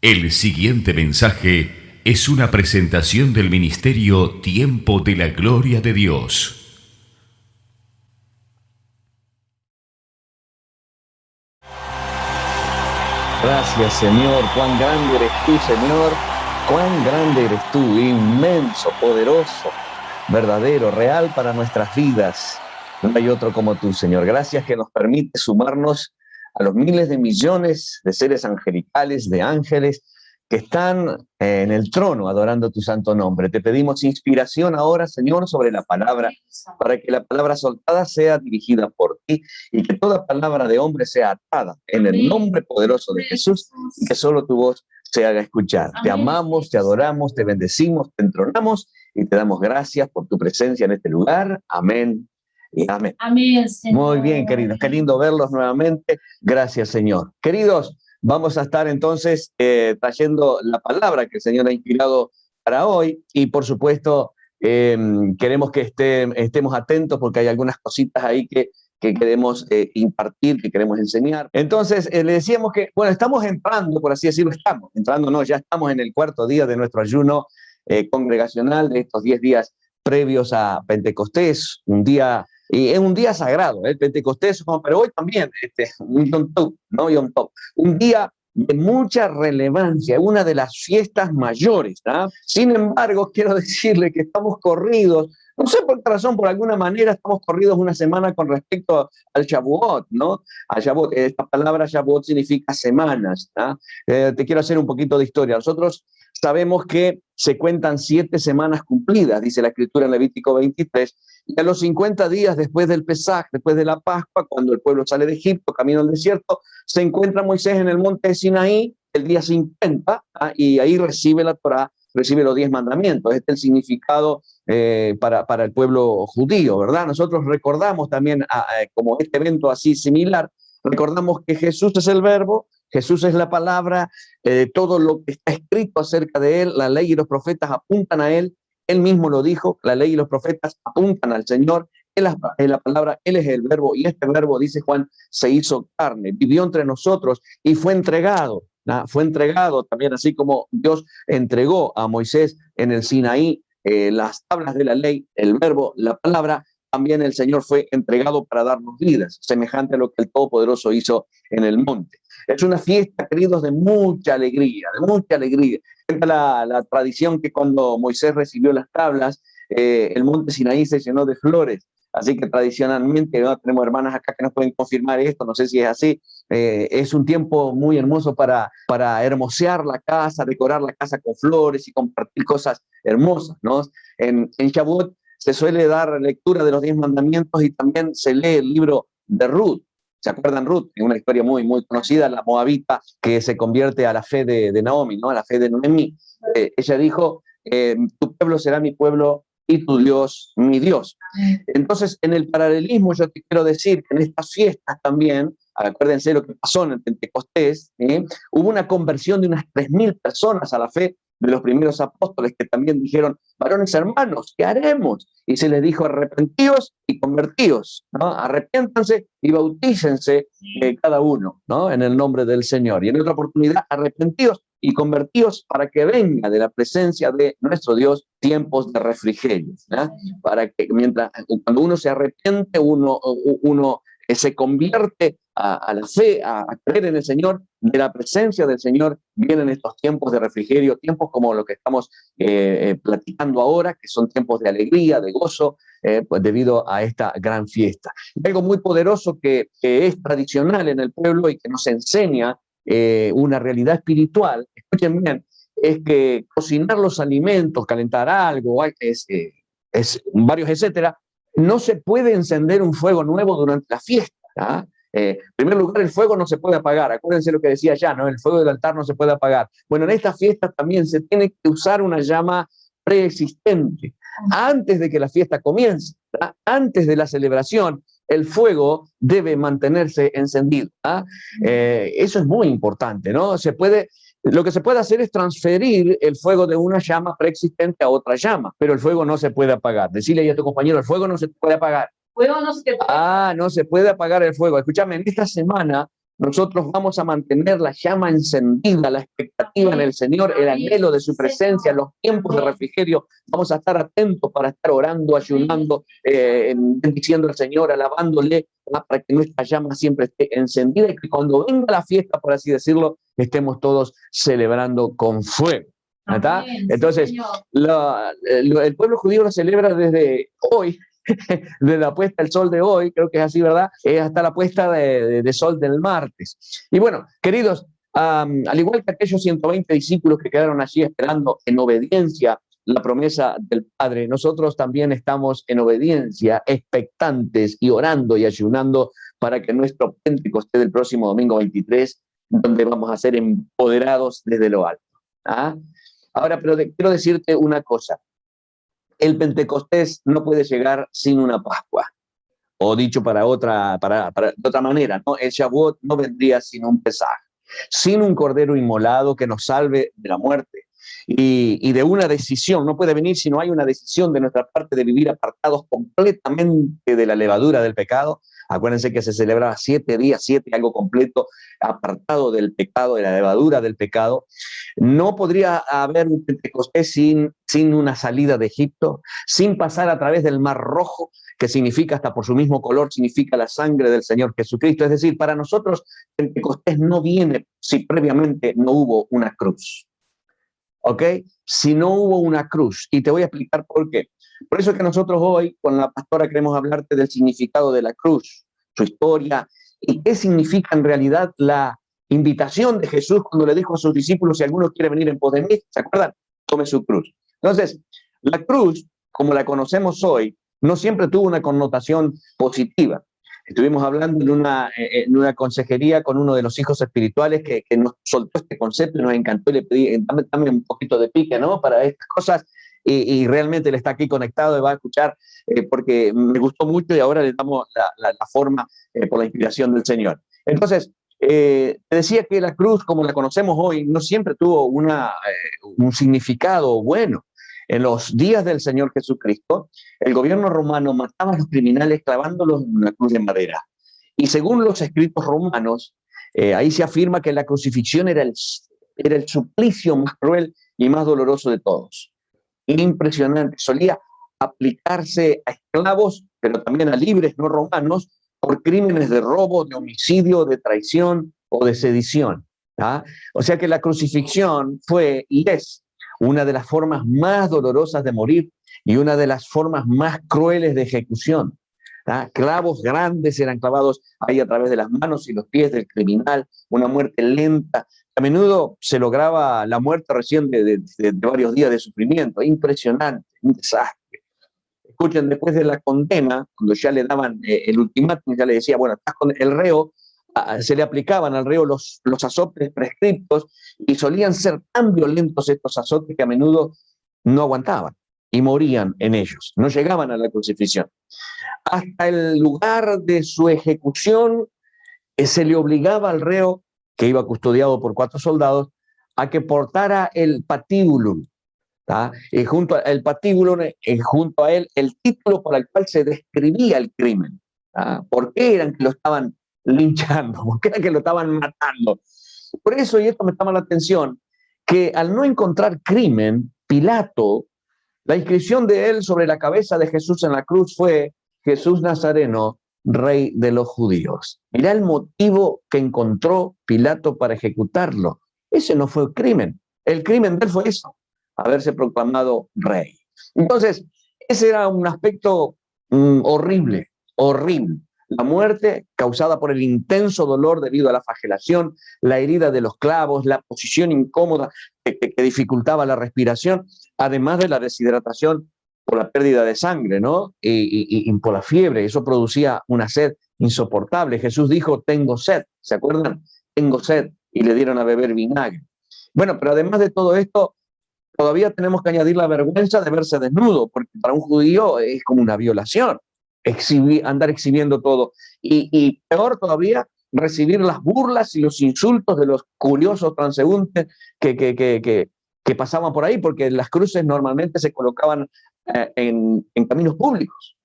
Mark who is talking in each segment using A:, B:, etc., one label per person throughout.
A: El siguiente mensaje es una presentación del ministerio Tiempo de la Gloria de Dios.
B: Gracias, Señor. Cuán grande eres tú, Señor. Cuán grande eres tú, inmenso, poderoso, verdadero, real para nuestras vidas. No hay otro como tú, Señor. Gracias que nos permite sumarnos a los miles de millones de seres angelicales, de ángeles, que están en el trono adorando tu santo nombre. Te pedimos inspiración ahora, Señor, sobre la palabra, para que la palabra soltada sea dirigida por ti y que toda palabra de hombre sea atada en el nombre poderoso de Jesús y que solo tu voz se haga escuchar. Te amamos, te adoramos, te bendecimos, te entronamos y te damos gracias por tu presencia en este lugar. Amén y amén.
C: Amén, Señor.
B: Muy bien, queridos. Qué lindo verlos nuevamente. Gracias, Señor. Queridos, vamos a estar entonces trayendo la palabra que el Señor ha inspirado para hoy y, por supuesto, queremos que estemos atentos porque hay algunas cositas ahí que queremos impartir, que queremos enseñar. Entonces, le decíamos que, bueno, estamos entrando, por así decirlo, ya estamos en el cuarto día de nuestro ayuno congregacional de estos 10 días previos a Pentecostés, y es un día sagrado, el Pentecostés, pero hoy también, un Yom Tov, ¿no? Yom Tov, un día de mucha relevancia, una de las fiestas mayores, ¿no? Sin embargo, quiero decirle que estamos corridos, no sé por qué razón, por alguna manera estamos corridos una semana con respecto al Shavuot, ¿no? Al Shavuot, esta palabra Shavuot significa semanas, ¿no? Te quiero hacer un poquito de historia. Nosotros sabemos que se cuentan 7 semanas cumplidas, dice la Escritura en Levítico 23, y a los 50 días después del Pesaj, después de la Pascua, cuando el pueblo sale de Egipto, camino al desierto, se encuentra Moisés en el monte de Sinaí el día 50, y ahí recibe la Torá, recibe los 10 mandamientos. Este es el significado para el pueblo judío, ¿verdad? Nosotros recordamos también, como este evento así similar, recordamos que Jesús es el verbo, Jesús es la palabra, todo lo que está escrito acerca de él, la ley y los profetas apuntan a él mismo lo dijo, la ley y los profetas apuntan al Señor, él es la palabra, él es el verbo, y este verbo, dice Juan, se hizo carne, vivió entre nosotros y fue entregado, ¿no? Fue entregado también, así como Dios entregó a Moisés en el Sinaí las tablas de la ley, el verbo, la palabra, también el Señor fue entregado para darnos vidas, semejante a lo que el Todopoderoso hizo en el monte. Es una fiesta, queridos, de mucha alegría, de mucha alegría. La tradición que cuando Moisés recibió las tablas, el monte Sinaí se llenó de flores. Así que tradicionalmente, ¿no? Tenemos hermanas acá que nos pueden confirmar esto, no sé si es así. Es un tiempo muy hermoso para hermosear la casa, decorar la casa con flores y compartir cosas hermosas, ¿no? En Shavuot se suele dar lectura de los 10 mandamientos y también se lee el libro de Ruth. ¿Se acuerdan Ruth? Es una historia muy, muy conocida, la moabita que se convierte a la fe de Naomi, ¿no? A la fe de Noemí. Ella dijo, tu pueblo será mi pueblo y tu Dios mi Dios. Entonces, en el paralelismo yo te quiero decir que en estas fiestas también, acuérdense lo que pasó en el Pentecostés, hubo una conversión de unas 3.000 personas a la fe de los primeros apóstoles que también dijeron, varones hermanos, ¿qué haremos? Y se les dijo, arrepentíos y convertíos, ¿no? Arrepiéntanse y bautícense cada uno, ¿no? En el nombre del Señor. Y en otra oportunidad, arrepentíos y convertíos para que venga de la presencia de nuestro Dios tiempos de refrigerio, ¿no? Para que cuando uno se arrepiente, uno se convierte a la fe, a creer en el Señor, de la presencia del Señor vienen estos tiempos de refrigerio, tiempos como lo que estamos platicando ahora, que son tiempos de alegría, de gozo, pues debido a esta gran fiesta. Algo muy poderoso que es tradicional en el pueblo y que nos enseña una realidad espiritual, escuchen bien, es que cocinar los alimentos, calentar algo, varios etcétera, no se puede encender un fuego nuevo durante la fiesta, ¿ah? En primer lugar, el fuego no se puede apagar. Acuérdense lo que decía ya, ¿no? El fuego del altar no se puede apagar. Bueno, en esta fiesta también se tiene que usar una llama preexistente. Antes de que la fiesta comience, ¿ah? Antes de la celebración, el fuego debe mantenerse encendido. ¿Ah? Eso es muy importante, ¿no? Lo que se puede hacer es transferir el fuego de una llama preexistente a otra llama, pero el fuego no se puede apagar. Decirle a tu compañero, el fuego no se puede apagar.
C: Fuego no se puede.
B: No se puede apagar el fuego. Escúchame, en esta semana nosotros vamos a mantener la llama encendida, la expectativa en el Señor, el anhelo de su presencia, los tiempos de refrigerio. Vamos a estar atentos para estar orando, ayunando, bendiciendo al Señor, alabándole, para que nuestra llama siempre esté encendida y que cuando venga la fiesta, por así decirlo, estemos todos celebrando con fuego. ¿Está? Entonces, el pueblo judío lo celebra desde hoy, de la puesta del sol de hoy, creo que es así, ¿verdad? Hasta la puesta de sol del martes. Y bueno, queridos, al igual que aquellos 120 discípulos que quedaron allí esperando en obediencia la promesa del Padre, nosotros también estamos en obediencia, expectantes y orando y ayunando para que nuestro Pentecostés del próximo domingo 23, donde vamos a ser empoderados desde lo alto. ¿Ah? Ahora, pero quiero decirte una cosa. El Pentecostés no puede llegar sin una Pascua. O dicho de otra manera, ¿no? El Shavuot no vendría sin un Pesaj, sin un cordero inmolado que nos salve de la muerte. Y de una decisión, no puede venir si no hay una decisión de nuestra parte de vivir apartados completamente de la levadura del pecado. Acuérdense que se celebraba 7 días, 7, algo completo, apartado del pecado, de la levadura del pecado. No podría haber un Pentecostés sin una salida de Egipto, sin pasar a través del Mar Rojo, que significa, hasta por su mismo color, significa la sangre del Señor Jesucristo. Es decir, para nosotros Pentecostés no viene si previamente no hubo una cruz. ¿Ok? Si no hubo una cruz. Y te voy a explicar por qué. Por eso es que nosotros hoy, con la pastora, queremos hablarte del significado de la cruz, su historia, y qué significa en realidad la invitación de Jesús cuando le dijo a sus discípulos: si alguno quiere venir en pos de mí, ¿se acuerdan? Tome su cruz. Entonces, la cruz, como la conocemos hoy, no siempre tuvo una connotación positiva. Estuvimos hablando en una consejería con uno de los hijos espirituales que nos soltó este concepto y nos encantó, y le pedí: dame un poquito de pique, ¿no?, para estas cosas, y realmente él está aquí conectado y va a escuchar, porque me gustó mucho y ahora le damos la forma por la inspiración del Señor. Entonces, te decía que la cruz, como la conocemos hoy, no siempre tuvo un significado bueno. En los días del Señor Jesucristo, el gobierno romano mataba a los criminales clavándolos en una cruz de madera. Y según los escritos romanos, ahí se afirma que la crucifixión era el suplicio más cruel y más doloroso de todos. Impresionante. Solía aplicarse a esclavos, pero también a libres no romanos, por crímenes de robo, de homicidio, de traición o de sedición. ¿Ah? O sea que la crucifixión fue y es una de las formas más dolorosas de morir y una de las formas más crueles de ejecución. ¿Ah? Clavos grandes eran clavados ahí a través de las manos y los pies del criminal, una muerte lenta. A menudo se lograba la muerte recién de varios días de sufrimiento. Impresionante, un desastre. Escuchen, después de la condena, cuando ya le daban el ultimátum, ya le decía: bueno, estás con el reo, se le aplicaban al reo los azotes prescriptos, y solían ser tan violentos estos azotes que a menudo no aguantaban y morían en ellos, no llegaban a la crucifixión. Hasta el lugar de su ejecución se le obligaba al reo, que iba custodiado por 4 soldados, a que portara el patíbulo. Y junto al patíbulo, junto a él, el título por el cual se describía el crimen. ¿Por qué eran que lo estaban linchando? ¿Por qué eran que lo estaban matando? Por eso, y esto me llama la atención, que al no encontrar crimen, Pilato, la inscripción de él sobre la cabeza de Jesús en la cruz fue: Jesús Nazareno, Rey de los Judíos. Mirá el motivo que encontró Pilato para ejecutarlo. Ese no fue el crimen. El crimen de él fue eso: haberse proclamado rey. Entonces, ese era un aspecto horrible, horrible. La muerte causada por el intenso dolor debido a la flagelación, la herida de los clavos, la posición incómoda que dificultaba la respiración, además de la deshidratación por la pérdida de sangre, ¿no? Y por la fiebre. Eso producía una sed insoportable. Jesús dijo: tengo sed, ¿se acuerdan? Tengo sed, y le dieron a beber vinagre. Bueno, pero además de todo esto, todavía tenemos que añadir la vergüenza de verse desnudo, porque para un judío es como una violación andar exhibiendo todo. Y peor todavía, recibir las burlas y los insultos de los curiosos transeúntes que pasaban por ahí, porque las cruces normalmente se colocaban en caminos públicos.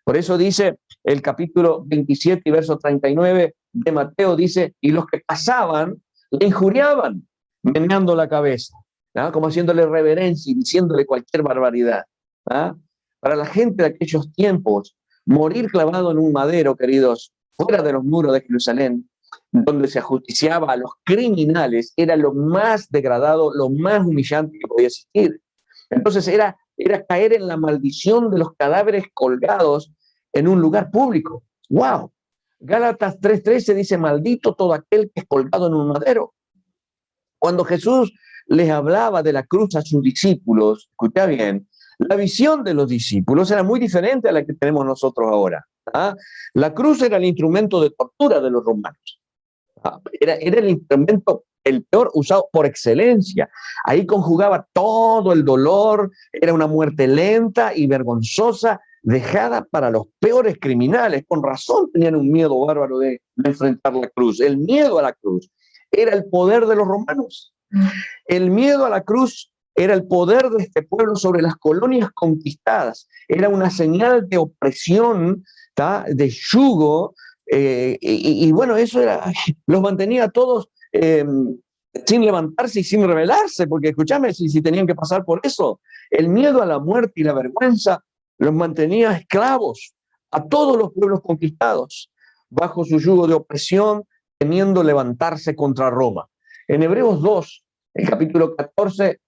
B: Por eso dice el capítulo 27 y verso 39 de Mateo dice, y los que pasaban le injuriaban, meneando la cabeza, ¿no? Como haciéndole reverencia y diciéndole cualquier barbaridad, ¿no? Para la gente de aquellos tiempos, morir clavado en un madero, queridos, fuera de los muros de Jerusalén, donde se ajusticiaba a los criminales, era lo más degradado, lo más humillante que podía existir. Entonces era caer en la maldición de los cadáveres colgados en un lugar público. ¡Wow! Gálatas 3:13 dice, maldito todo aquel que es colgado en un madero. Cuando Jesús les hablaba de la cruz a sus discípulos, escucha bien, la visión de los discípulos era muy diferente a la que tenemos nosotros ahora. ¿Ah? La cruz era el instrumento de tortura de los romanos. Era el instrumento, el peor usado por excelencia. Ahí conjugaba todo el dolor, era una muerte lenta y vergonzosa, dejada para los peores criminales. Con razón tenían un miedo bárbaro de enfrentar la cruz. El miedo a la cruz era el poder de los romanos. El miedo a la cruz era el poder de este pueblo sobre las colonias conquistadas. Era una señal de opresión, ¿tá? De yugo. Y bueno, eso los mantenía a todos sin levantarse y sin rebelarse, porque escúchame, si tenían que pasar por eso. El miedo a la muerte y la vergüenza los mantenía esclavos a todos los pueblos conquistados, bajo su yugo de opresión, temiendo levantarse contra Roma. En Hebreos 2, el capítulo 14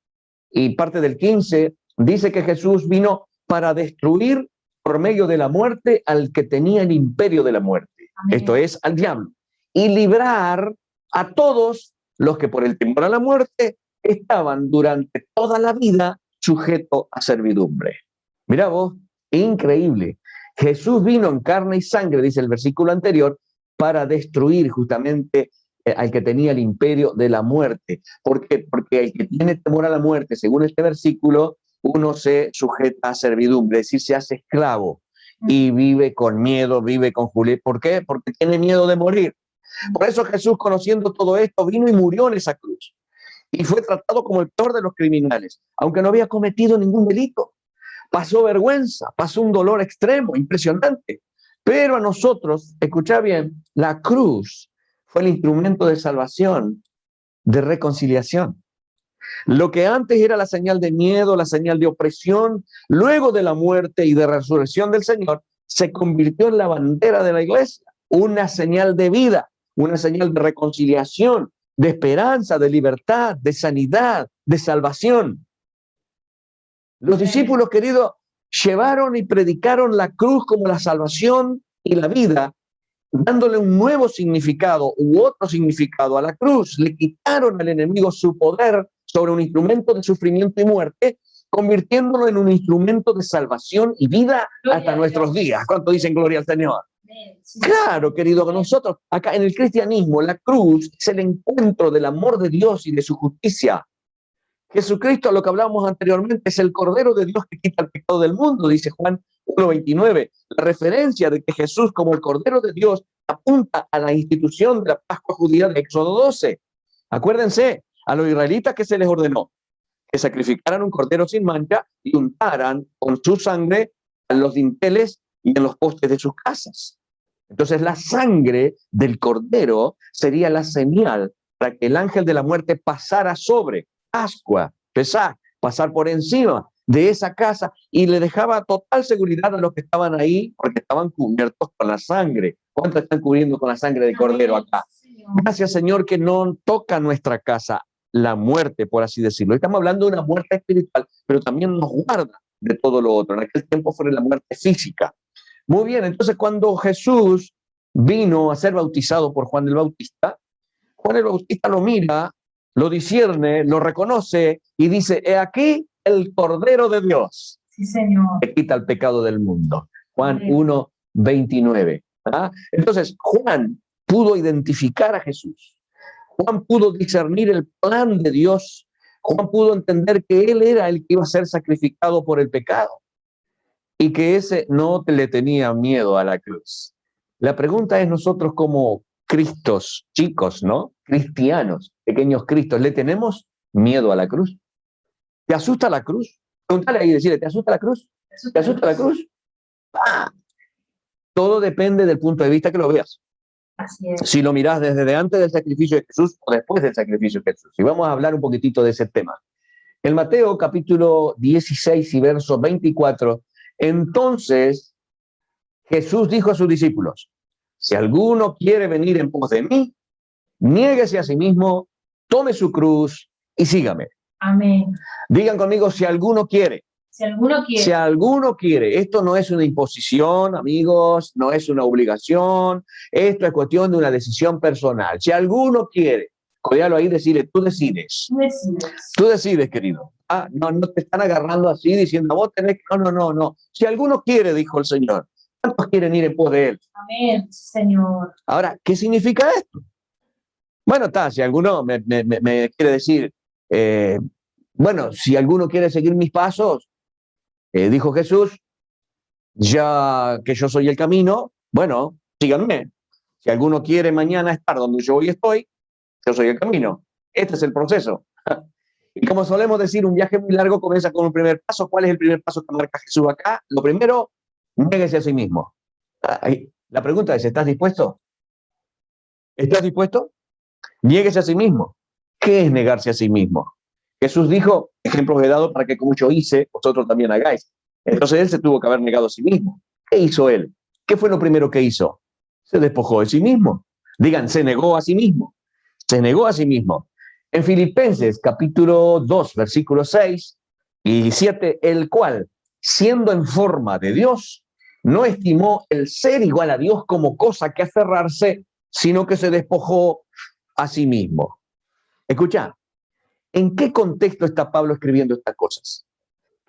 B: y parte del 15, dice que Jesús vino para destruir por medio de la muerte al que tenía el imperio de la muerte. Amén. Esto es, al diablo, y librar a todos los que por el temor a la muerte estaban durante toda la vida sujetos a servidumbre. Mirá vos, increíble. Jesús vino en carne y sangre, dice el versículo anterior, para destruir justamente al que tenía el imperio de la muerte. ¿Por qué? Porque el que tiene temor a la muerte, según este versículo, uno se sujeta a servidumbre, es decir, se hace esclavo y vive con miedo, vive con Julieta. ¿Por qué? Porque tiene miedo de morir. Por eso Jesús, conociendo todo esto, vino y murió en esa cruz. Y fue tratado como el peor de los criminales, aunque no había cometido ningún delito. Pasó vergüenza, pasó un dolor extremo, impresionante. Pero a nosotros, escuchá bien, la cruz fue el instrumento de salvación, de reconciliación. Lo que antes era la señal de miedo, la señal de opresión, luego de la muerte y de resurrección del Señor, se convirtió en la bandera de la iglesia, una señal de vida, una señal de reconciliación, de esperanza, de libertad, de sanidad, de salvación. Los discípulos, queridos, llevaron y predicaron la cruz como la salvación y la vida, dándole un nuevo significado u otro significado a la cruz. Le quitaron al enemigo su poder sobre un instrumento de sufrimiento y muerte, convirtiéndolo en un instrumento de salvación y vida hasta nuestros días. ¿Cuánto dicen gloria al Señor? Claro, querido, nosotros acá en el cristianismo, la cruz es el encuentro del amor de Dios y de su justicia. Jesucristo, lo que hablábamos anteriormente, es el Cordero de Dios que quita el pecado del mundo, dice Juan 1:29. La referencia de que Jesús, como el Cordero de Dios, apunta a la institución de la Pascua judía de Éxodo 12. Acuérdense, a los israelitas que se les ordenó que sacrificaran un cordero sin mancha y untaran con su sangre en los dinteles y en los postes de sus casas. Entonces la sangre del cordero sería la señal para que el ángel de la muerte pasara sobre Pascua, Pesaj, pasar por encima de esa casa y le dejaba total seguridad a los que estaban ahí porque estaban cubiertos con la sangre. ¿Cuántos están cubriendo con la sangre del cordero acá? Gracias, Señor, que no toca nuestra casa la muerte, por así decirlo. Estamos hablando de una muerte espiritual, pero también nos guarda de todo lo otro. En aquel tiempo fue la muerte física. Muy bien, entonces cuando Jesús vino a ser bautizado por Juan el Bautista lo mira, lo discierne, lo reconoce y dice, he aquí el Cordero de Dios.
C: Sí, Señor.
B: Que quita el pecado del mundo. Juan 1:29. ¿Ah? Entonces, Juan pudo identificar a Jesús. Juan pudo discernir el plan de Dios. Juan pudo entender que él era el que iba a ser sacrificado por el pecado y que ese no le tenía miedo a la cruz. La pregunta es, nosotros como Cristos, chicos, ¿no? Cristianos, pequeños Cristos, ¿le tenemos miedo a la cruz? ¿Te asusta la cruz? Pregúntale ahí y decirle, ¿te asusta la cruz? ¿Te asusta la cruz? ¡Ah! Todo depende del punto de vista que lo veas.
C: Así es.
B: Si lo mirás desde antes del sacrificio de Jesús o después del sacrificio de Jesús. Y vamos a hablar un poquitito de ese tema. En Mateo capítulo 16 y verso 24, entonces Jesús dijo a sus discípulos, si alguno quiere venir en pos de mí, niéguese a sí mismo, tome su cruz y sígame.
C: Amén.
B: Digan conmigo, si alguno quiere.
C: Si alguno quiere.
B: Si alguno quiere. Esto no es una imposición, amigos, no es una obligación. Esto es cuestión de una decisión personal. Si alguno quiere, códialo ahí, decirle, tú decides.
C: Tú decides.
B: Tú decides, querido. No te están agarrando así diciendo, vos tenés que... No. Si alguno quiere, dijo el Señor, ¿cuántos quieren ir en pos de Él?
C: Amén, Señor.
B: Ahora, ¿qué significa esto? Bueno, si alguno me quiere decir, bueno, si alguno quiere seguir mis pasos, dijo Jesús, ya que yo soy el camino, bueno, síganme. Si alguno quiere mañana estar donde yo hoy estoy, yo soy el camino. Este es el proceso. Y como solemos decir, un viaje muy largo comienza con un primer paso. ¿Cuál es el primer paso que marca Jesús acá? Lo primero, niéguese a sí mismo. La pregunta es, ¿estás dispuesto? ¿Estás dispuesto? Niéguese a sí mismo. ¿Qué es negarse a sí mismo? Jesús dijo, ejemplos he dado para que como yo hice, vosotros también hagáis. Entonces él se tuvo que haber negado a sí mismo. ¿Qué hizo él? ¿Qué fue lo primero que hizo? Se despojó de sí mismo. Digan, se negó a sí mismo. Se negó a sí mismo. En Filipenses capítulo 2, versículos 6 y 7, el cual, siendo en forma de Dios, no estimó el ser igual a Dios como cosa que aferrarse, sino que se despojó a sí mismo. Escucha, ¿en qué contexto está Pablo escribiendo estas cosas?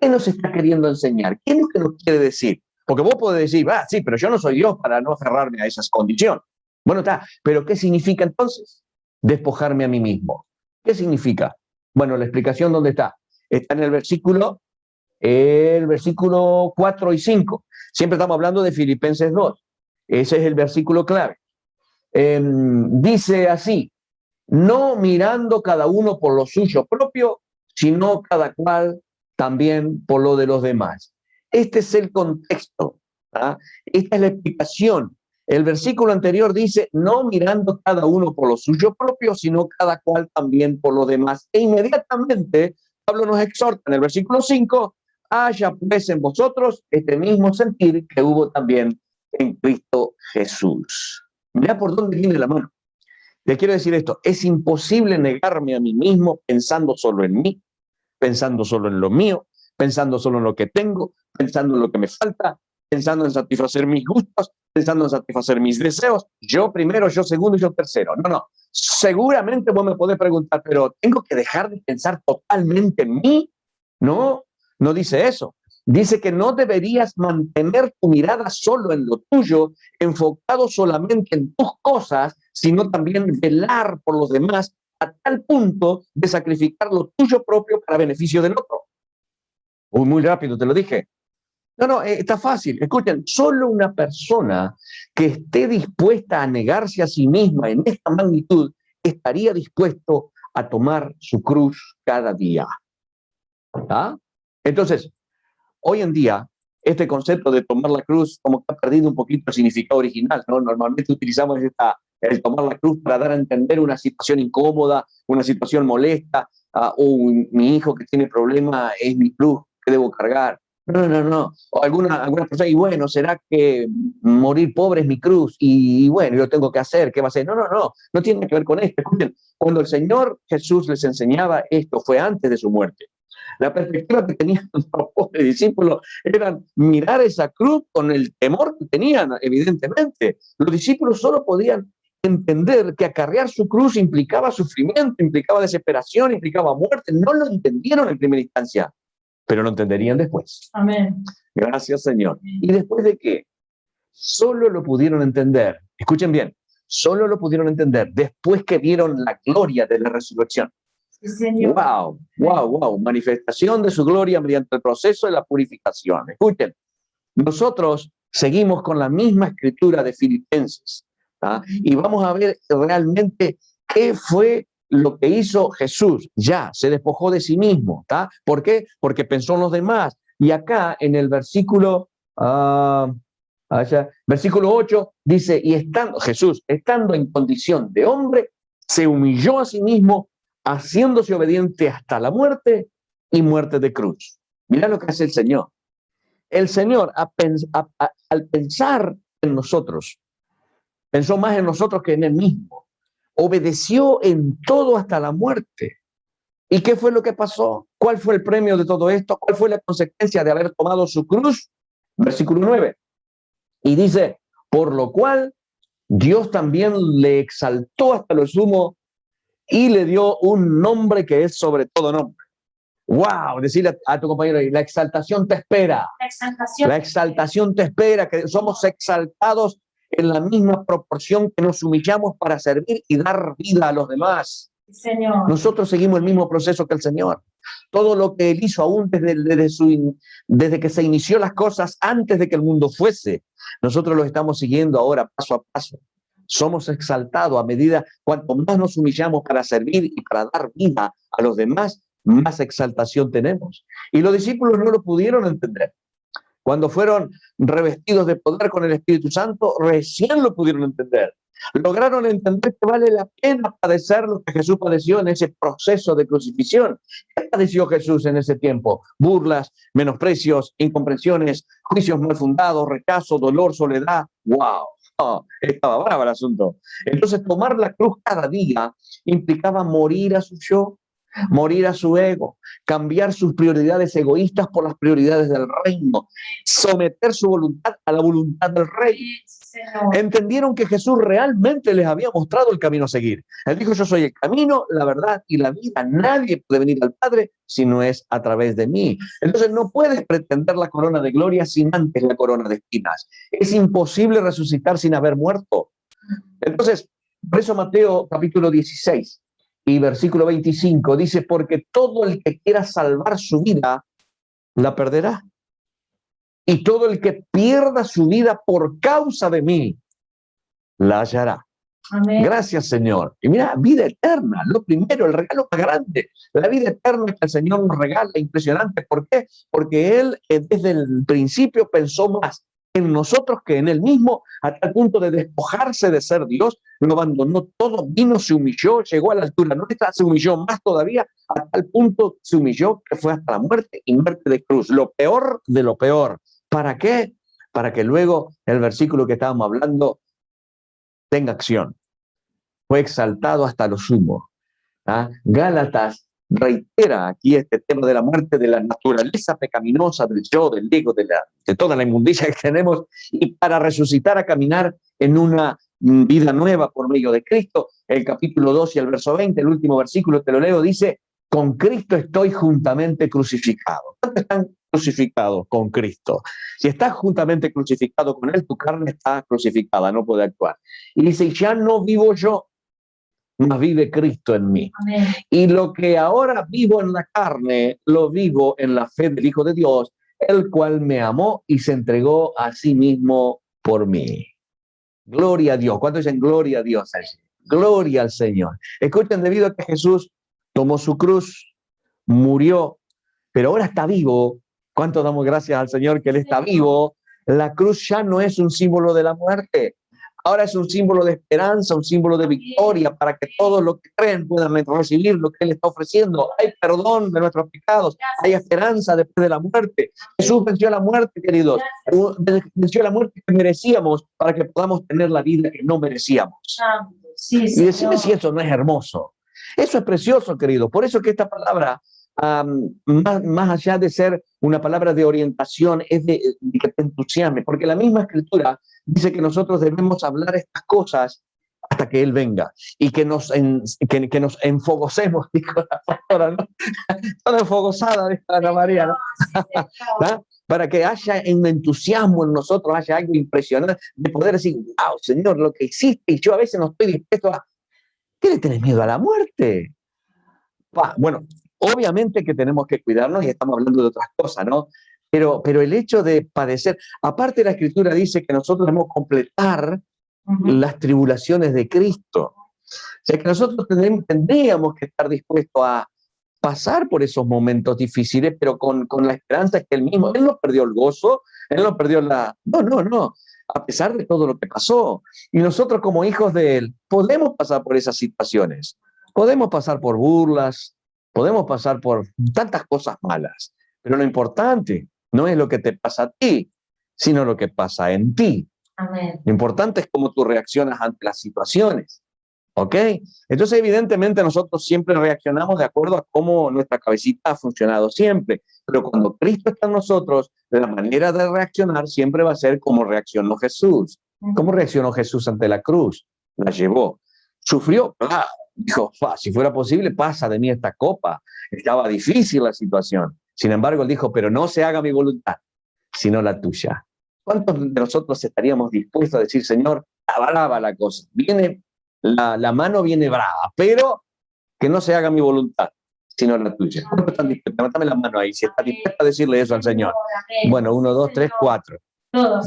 B: ¿Qué nos está queriendo enseñar? ¿Qué es lo que nos quiere decir? Porque vos podés decir, sí, pero yo no soy Dios para no aferrarme a esas condiciones. Bueno, pero ¿qué significa entonces? Despojarme a mí mismo. ¿Qué significa? Bueno, la explicación, ¿dónde está? Está en el versículo 4 y 5. Siempre estamos hablando de Filipenses 2. Ese es el versículo clave. Dice así, no mirando cada uno por lo suyo propio, sino cada cual también por lo de los demás. Este es el contexto. Esta es la explicación. El versículo anterior dice, no mirando cada uno por lo suyo propio, sino cada cual también por lo demás. E inmediatamente Pablo nos exhorta en el versículo 5, haya pues en vosotros este mismo sentir que hubo también en Cristo Jesús. Mirá por dónde viene la mano. Le quiero decir esto, es imposible negarme a mí mismo pensando solo en mí, pensando solo en lo mío, pensando solo en lo que tengo, pensando en lo que me falta, pensando en satisfacer mis gustos, pensando en satisfacer mis deseos, yo primero, yo segundo y yo tercero. No. Seguramente vos me podés preguntar, pero ¿tengo que dejar de pensar totalmente en mí? No dice eso. Dice que no deberías mantener tu mirada solo en lo tuyo, enfocado solamente en tus cosas, sino también velar por los demás a tal punto de sacrificar lo tuyo propio para beneficio del otro. Muy rápido te lo dije. No, está fácil. Escuchen, solo una persona que esté dispuesta a negarse a sí misma en esta magnitud estaría dispuesto a tomar su cruz cada día. Entonces, hoy en día, este concepto de tomar la cruz como que ha perdido un poquito el significado original, ¿no? Normalmente utilizamos el tomar la cruz para dar a entender una situación incómoda, una situación molesta, mi hijo que tiene problema es mi cruz que debo cargar. No. O alguna persona, y bueno, ¿será que morir pobre es mi cruz? Y bueno, yo tengo que hacer, ¿qué va a hacer? No tiene que ver con esto. Escuchen, cuando el Señor Jesús les enseñaba esto, fue antes de su muerte. La perspectiva que tenían los pobres discípulos era mirar esa cruz con el temor que tenían, evidentemente. Los discípulos solo podían entender que acarrear su cruz implicaba sufrimiento, implicaba desesperación, implicaba muerte. No lo entendieron en primera instancia, pero lo entenderían después.
C: Amén.
B: Gracias, Señor. ¿Y después de qué? Solo lo pudieron entender, escuchen bien, solo lo pudieron entender después que vieron la gloria de la resurrección.
C: Sí, Señor.
B: Wow. Manifestación de su gloria mediante el proceso de la purificación. Escuchen, nosotros seguimos con la misma escritura de Filipenses, y vamos a ver realmente qué fue lo que hizo Jesús. Ya, se despojó de sí mismo. ¿Por qué? Porque pensó en los demás. Y acá en el versículo Allá. Versículo 8 dice, y Jesús, estando en condición de hombre, se humilló a sí mismo, haciéndose obediente hasta la muerte y muerte de cruz. Mira lo que hace el Señor. El Señor, al pensar en nosotros, pensó más en nosotros que en Él mismo. Obedeció en todo hasta la muerte. ¿Y qué fue lo que pasó? ¿Cuál fue el premio de todo esto? ¿Cuál fue la consecuencia de haber tomado su cruz? Versículo 9. Y dice, por lo cual Dios también le exaltó hasta lo sumo y le dio un nombre que es sobre todo nombre. ¡Wow! Decirle a tu compañero, la exaltación te espera. La exaltación te espera, que somos exaltados en la misma proporción que nos humillamos para servir y dar vida a los demás.
C: Señor.
B: Nosotros seguimos el mismo proceso que el Señor. Todo lo que Él hizo aún desde que se inició las cosas, antes de que el mundo fuese, nosotros lo estamos siguiendo ahora paso a paso. Somos exaltados a medida, cuanto más nos humillamos para servir y para dar vida a los demás, más exaltación tenemos. Y los discípulos no lo pudieron entender. Cuando fueron revestidos de poder con el Espíritu Santo, recién lo pudieron entender. Lograron entender que vale la pena padecer lo que Jesús padeció en ese proceso de crucifixión. ¿Qué padeció Jesús en ese tiempo? Burlas, menosprecios, incomprensiones, juicios mal fundados, rechazo, dolor, soledad. ¡Wow! Oh, estaba bravo el asunto. Entonces, tomar la cruz cada día implicaba morir a su yo, morir a su ego, cambiar sus prioridades egoístas por las prioridades del reino, someter su voluntad a la voluntad del rey. Entendieron que Jesús realmente les había mostrado el camino a seguir. Él dijo, yo soy el camino, la verdad y la vida. Nadie puede venir al Padre si no es a través de mí. Entonces no puedes pretender la corona de gloria sin antes la corona de espinas. Es imposible resucitar sin haber muerto. Entonces, por eso Mateo capítulo 16 y versículo 25 dice, porque todo el que quiera salvar su vida, la perderá. Y todo el que pierda su vida por causa de mí, la hallará.
C: Amén.
B: Gracias, Señor. Y mira, vida eterna, lo primero, el regalo más grande, la vida eterna que el Señor nos regala, impresionante. ¿Por qué? Porque Él desde el principio pensó más en nosotros que en Él mismo, a tal punto de despojarse de ser Dios, lo abandonó todo, vino, se humilló, llegó a la altura nuestra, se humilló más todavía, a tal punto se humilló que fue hasta la muerte y muerte de cruz. Lo peor de lo peor. ¿Para qué? Para que luego el versículo que estábamos hablando tenga acción. Fue exaltado hasta lo sumo. ¿Ah? Gálatas reitera aquí este tema de la muerte, de la naturaleza pecaminosa, del yo, del ego, de toda la inmundicia que tenemos, y para resucitar a caminar en una vida nueva por medio de Cristo. El capítulo 2 y el verso 20, el último versículo, te lo leo, dice, con Cristo estoy juntamente crucificado. ¿Cuántos están crucificados con Cristo? Si estás juntamente crucificado con Él, tu carne está crucificada, no puede actuar. Y dice, ya no vivo yo, mas vive Cristo en mí.
C: Amén.
B: Y lo que ahora vivo en la carne, lo vivo en la fe del Hijo de Dios, el cual me amó y se entregó a sí mismo por mí. Gloria a Dios. ¿Cuántos dicen gloria a Dios? Gloria al Señor. Escuchen, debido a que Jesús tomó su cruz, murió, pero ahora está vivo. ¿Cuánto damos gracias al Señor que Él está vivo? La cruz ya no es un símbolo de la muerte. Ahora es un símbolo de esperanza, un símbolo de victoria para que todos los que creen puedan recibir lo que Él está ofreciendo. Hay perdón de nuestros pecados, hay esperanza después de la muerte. Jesús venció la muerte, queridos. Venció la muerte que merecíamos para que podamos tener la vida que no merecíamos.
C: Sí,
B: Y decime si eso no es hermoso. Eso es precioso, querido. Por eso que esta palabra, más allá de ser una palabra de orientación, es de que te entusiasme, porque la misma Escritura dice que nosotros debemos hablar estas cosas hasta que Él venga y que nos enfogocemos, dijo la pastora, ¿no? Toda enfogosada, dijo Ana María, ¿no? ¿Ah? Para que haya un entusiasmo en nosotros, haya algo impresionante de poder decir, wow, Señor, lo que hiciste, y yo a veces no estoy dispuesto a... ¿Qué le tenés miedo a la muerte? Bueno, obviamente que tenemos que cuidarnos y estamos hablando de otras cosas, ¿no? Pero el hecho de padecer, aparte la Escritura dice que nosotros debemos completar las tribulaciones de Cristo. O sea que nosotros tendríamos que estar dispuestos a pasar por esos momentos difíciles, pero con la esperanza que Él mismo, Él no perdió el gozo, Él no perdió la... No. a pesar de todo lo que pasó. Y nosotros como hijos de Él podemos pasar por esas situaciones, podemos pasar por burlas, podemos pasar por tantas cosas malas, pero lo importante no es lo que te pasa a ti, sino lo que pasa en ti.
C: Amén.
B: Lo importante es cómo tú reaccionas ante las situaciones. ¿Ok? Entonces, evidentemente, nosotros siempre reaccionamos de acuerdo a cómo nuestra cabecita ha funcionado siempre. Pero cuando Cristo está en nosotros, la manera de reaccionar siempre va a ser como reaccionó Jesús. ¿Cómo reaccionó Jesús ante la cruz? La llevó. ¿Sufrió? Claro. Dijo, si fuera posible, pasa de mí esta copa. Estaba difícil la situación. Sin embargo, él dijo, pero no se haga mi voluntad, sino la tuya. ¿Cuántos de nosotros estaríamos dispuestos a decir, Señor, está brava la cosa? La mano viene brava, pero que no se haga mi voluntad, sino la tuya. ¿Cuántos están dispuestos? Levantame la mano ahí, si está dispuesta a decirle eso al Señor. Bueno, 1, 2, 3, 4.
C: Todos.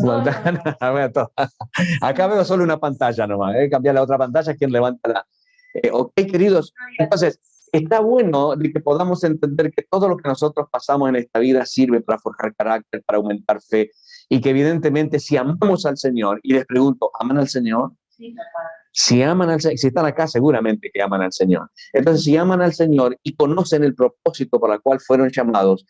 B: Acá veo solo una pantalla nomás, cambiar la otra pantalla, quien levanta la... ok, queridos, entonces, está bueno de que podamos entender que todo lo que nosotros pasamos en esta vida sirve para forjar carácter, para aumentar fe, y que evidentemente si amamos al Señor, y les pregunto, ¿aman al Señor?
C: Sí, papá.
B: Si aman al Señor, si están acá, seguramente que aman al Señor. Entonces, si aman al Señor y conocen el propósito por el cual fueron llamados,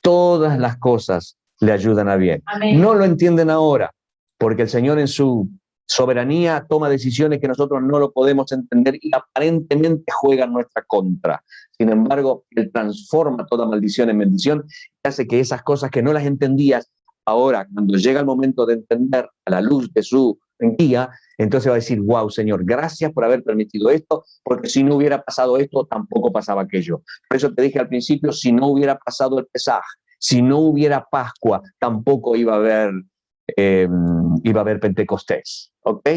B: todas las cosas le ayudan a bien.
C: Amén.
B: No lo entienden ahora, porque el Señor en su soberanía toma decisiones que nosotros no lo podemos entender y aparentemente juega en nuestra contra. Sin embargo, Él transforma toda maldición en bendición y hace que esas cosas que no las entendías, ahora, cuando llega el momento de entender a la luz de su guía, entonces va a decir, wow, Señor, gracias por haber permitido esto, porque si no hubiera pasado esto, tampoco pasaba aquello. Por eso te dije al principio, si no hubiera pasado el Pesaj, si no hubiera Pascua, tampoco iba a haber Pentecostés. ¿Ok?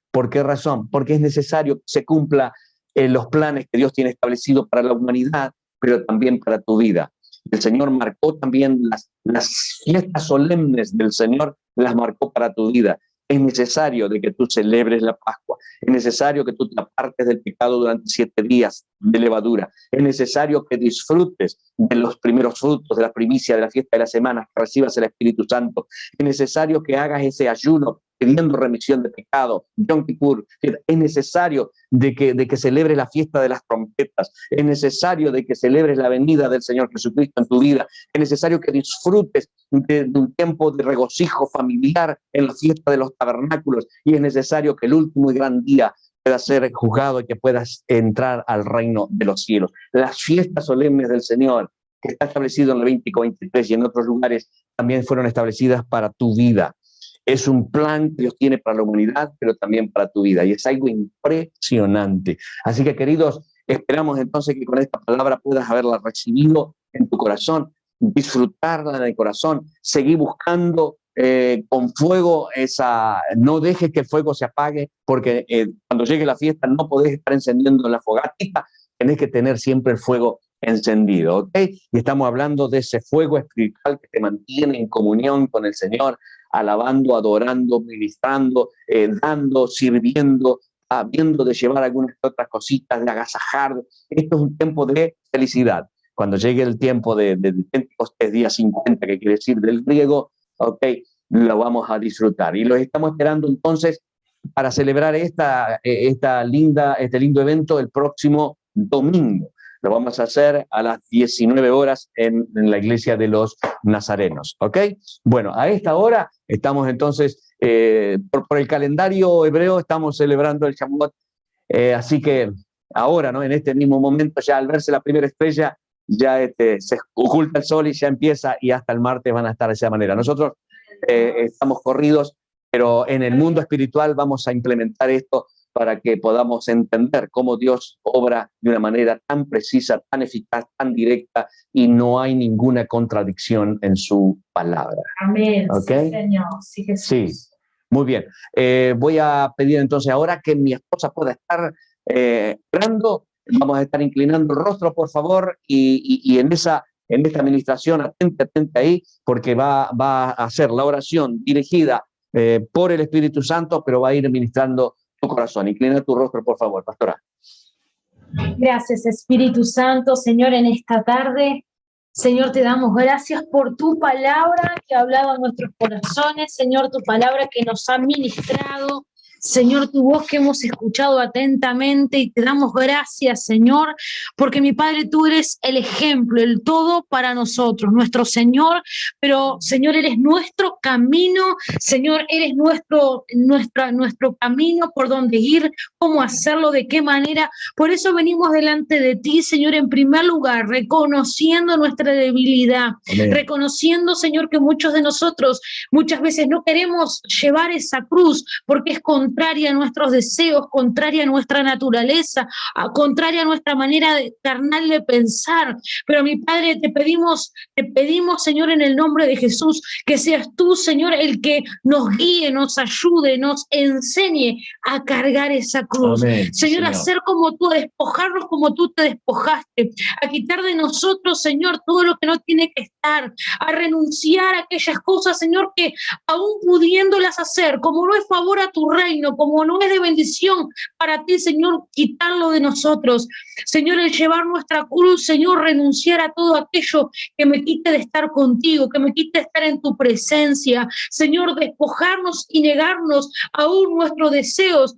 B: ¿Por qué razón? Porque es necesario que se cumpla los planes que Dios tiene establecidos para la humanidad, pero también para tu vida. El Señor marcó también las fiestas solemnes del Señor, las marcó para tu vida. Es necesario de que tú celebres la Pascua. Es necesario que tú te apartes del pecado durante 7 días de levadura. Es necesario que disfrutes de los primeros frutos, de la primicia de la fiesta de la semana, que recibas el Espíritu Santo. Es necesario que hagas ese ayuno pidiendo remisión de pecado, Yom Kippur. Es necesario de que celebres la fiesta de las trompetas. Es necesario de que celebres la venida del Señor Jesucristo en tu vida. Es necesario que disfrutes de un tiempo de regocijo familiar en la fiesta de los tabernáculos. Y es necesario que el último y gran día pueda ser juzgado y que puedas entrar al reino de los cielos. Las fiestas solemnes del Señor, que está establecido en Levítico 23 y en otros lugares, también fueron establecidas para tu vida. Es un plan que Dios tiene para la humanidad, pero también para tu vida. Y es algo impresionante. Así que, queridos, esperamos entonces que con esta palabra puedas haberla recibido en tu corazón, disfrutarla en el corazón, seguir buscando con fuego no dejes que el fuego se apague, porque cuando llegue la fiesta no podés estar encendiendo la fogatita, tenés que tener siempre el fuego encendido, ¿ok? Y estamos hablando de ese fuego espiritual que te mantiene en comunión con el Señor, alabando, adorando, ministrando, dando, sirviendo, viendo de llevar algunas otras cositas, de agasajar. Esto es un tiempo de felicidad. Cuando llegue el tiempo de Pentecostés, día 50, que quiere decir del griego, ok, lo vamos a disfrutar. Y los estamos esperando entonces para celebrar este lindo evento el próximo domingo. Lo vamos a hacer a las 19 horas en la iglesia de los Nazarenos, ¿ok? Bueno, a esta hora estamos entonces, por el calendario hebreo, estamos celebrando el Shavuot, así que ahora, ¿no? En este mismo momento, ya al verse la primera estrella, ya se oculta el sol y ya empieza, y hasta el martes van a estar de esa manera. Nosotros estamos corridos, pero en el mundo espiritual vamos a implementar esto para que podamos entender cómo Dios obra de una manera tan precisa, tan eficaz, tan directa, y no hay ninguna contradicción en su palabra.
C: Amén.
B: ¿Okay?
C: Sí, Señor. Sí, Jesús.
B: Sí, muy bien. Voy a pedir entonces ahora que mi esposa pueda estar orando. Vamos a estar inclinando el rostro, por favor, y en esta administración, atente ahí, porque va a hacer la oración dirigida por el Espíritu Santo, pero va a ir ministrando tu corazón. Inclina tu rostro, por favor, pastora.
C: Gracias, Espíritu Santo, Señor, en esta tarde. Señor, te damos gracias por tu palabra que ha hablado a nuestros corazones, Señor, tu palabra que nos ha ministrado, Señor, tu voz que hemos escuchado atentamente, y te damos gracias, Señor, porque mi Padre, tú eres el ejemplo, el todo para nosotros, nuestro Señor, pero Señor, eres nuestro camino, Señor, eres nuestro camino por donde ir, cómo hacerlo, de qué manera. Por eso venimos delante de ti, Señor, en primer lugar, reconociendo nuestra debilidad,
B: Amén.
C: reconociendo, Señor, que muchos de nosotros muchas veces no queremos llevar esa cruz porque es contraria a nuestros deseos, contraria a nuestra naturaleza, contraria a nuestra manera carnal de pensar. Pero mi Padre, te pedimos, Señor, en el nombre de Jesús, que seas tú, Señor, el que nos guíe, nos ayude, nos enseñe a cargar esa cruz.
B: Amén,
C: Señor, a
B: Señor.
C: ser como tú, a despojarnos como tú te despojaste, a quitar de nosotros, Señor, todo lo que no tiene que estar, a renunciar a aquellas cosas, Señor, que aún pudiéndolas hacer, como no es favor a tu reino, como no es de bendición para ti, Señor, quitarlo de nosotros. Señor, el llevar nuestra cruz, Señor, renunciar a todo aquello que me quite de estar contigo, que me quite de estar en tu presencia. Señor, despojarnos y negarnos aún nuestros deseos,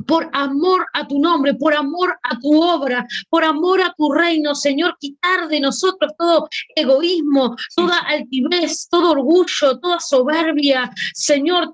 C: por amor a tu nombre, por amor a tu obra, por amor a tu reino, Señor, quitar de nosotros todo egoísmo, toda altivez, todo orgullo, toda soberbia, Señor,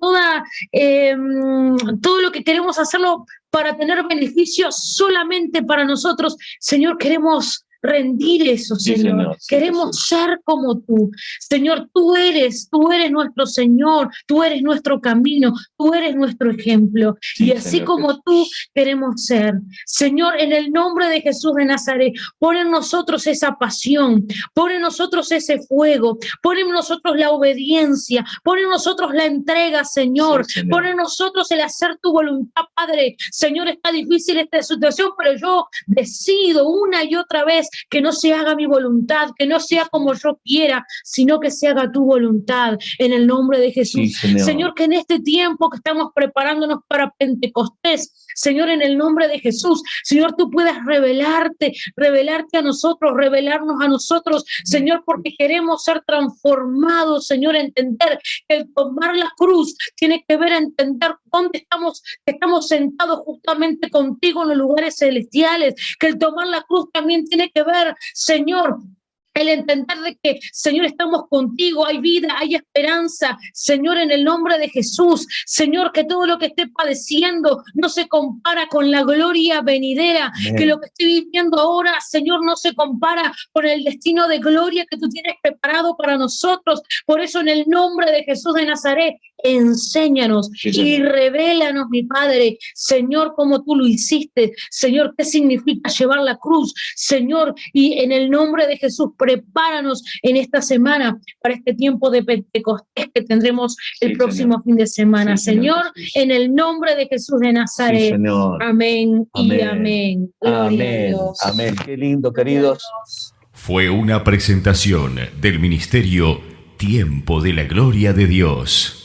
C: todo lo que queremos hacerlo para tener beneficios solamente para nosotros. Señor, queremos rendir eso,
B: Sí,
C: Señor.
B: Señor. Sí,
C: Queremos
B: Jesús.
C: ser como tú. Señor, tú eres nuestro Señor, tú eres nuestro camino, tú eres nuestro ejemplo.
B: Sí,
C: Y así
B: Señor
C: como
B: Jesús.
C: tú queremos ser. Señor, en el nombre de Jesús de Nazaret, pon en nosotros esa pasión, pon en nosotros ese fuego, pon en nosotros la obediencia, pon en nosotros la entrega, Señor,
B: Sí, Señor.
C: pon en nosotros el hacer tu voluntad, Padre. Señor, está difícil esta situación, pero yo decido una y otra vez que no se haga mi voluntad, que no sea como yo quiera, sino que se haga tu voluntad, en el nombre de Jesús.
B: Sí, Señor.
C: Señor, que en este tiempo que estamos preparándonos para Pentecostés, Señor, en el nombre de Jesús, Señor, tú puedas revelarte a nosotros, revelarnos a nosotros, Señor, porque queremos ser transformados, Señor, entender que el tomar la cruz tiene que ver a entender dónde estamos sentados justamente contigo en los lugares celestiales, que el tomar la cruz también tiene que ver, Señor, el entender de que, Señor, estamos contigo, hay vida, hay esperanza, Señor, en el nombre de Jesús, Señor, que todo lo que esté padeciendo no se compara con la gloria venidera,
B: Amén.
C: que lo que estoy viviendo ahora, Señor, no se compara con el destino de gloria que tú tienes preparado para nosotros. Por eso, en el nombre de Jesús de Nazaret, enséñanos
B: Sí,
C: y
B: Señor.
C: revélanos, mi Padre, Señor, como tú lo hiciste, Señor, qué significa llevar la cruz, Señor, y en el nombre de Jesús, prepáranos en esta semana para este tiempo de Pentecostés que tendremos el
B: Sí,
C: próximo
B: Señor.
C: fin de semana,
B: Sí, Señor
C: Señor,
B: Jesús.
C: en el nombre de Jesús de
B: Sí,
C: Nazaret.
B: Señor.
C: Amén y
B: Amén.
C: amén. Gloria a
B: Amén.
C: Dios.
B: Amén. Qué lindo, queridos.
A: Fue una presentación del ministerio Tiempo de la Gloria de Dios.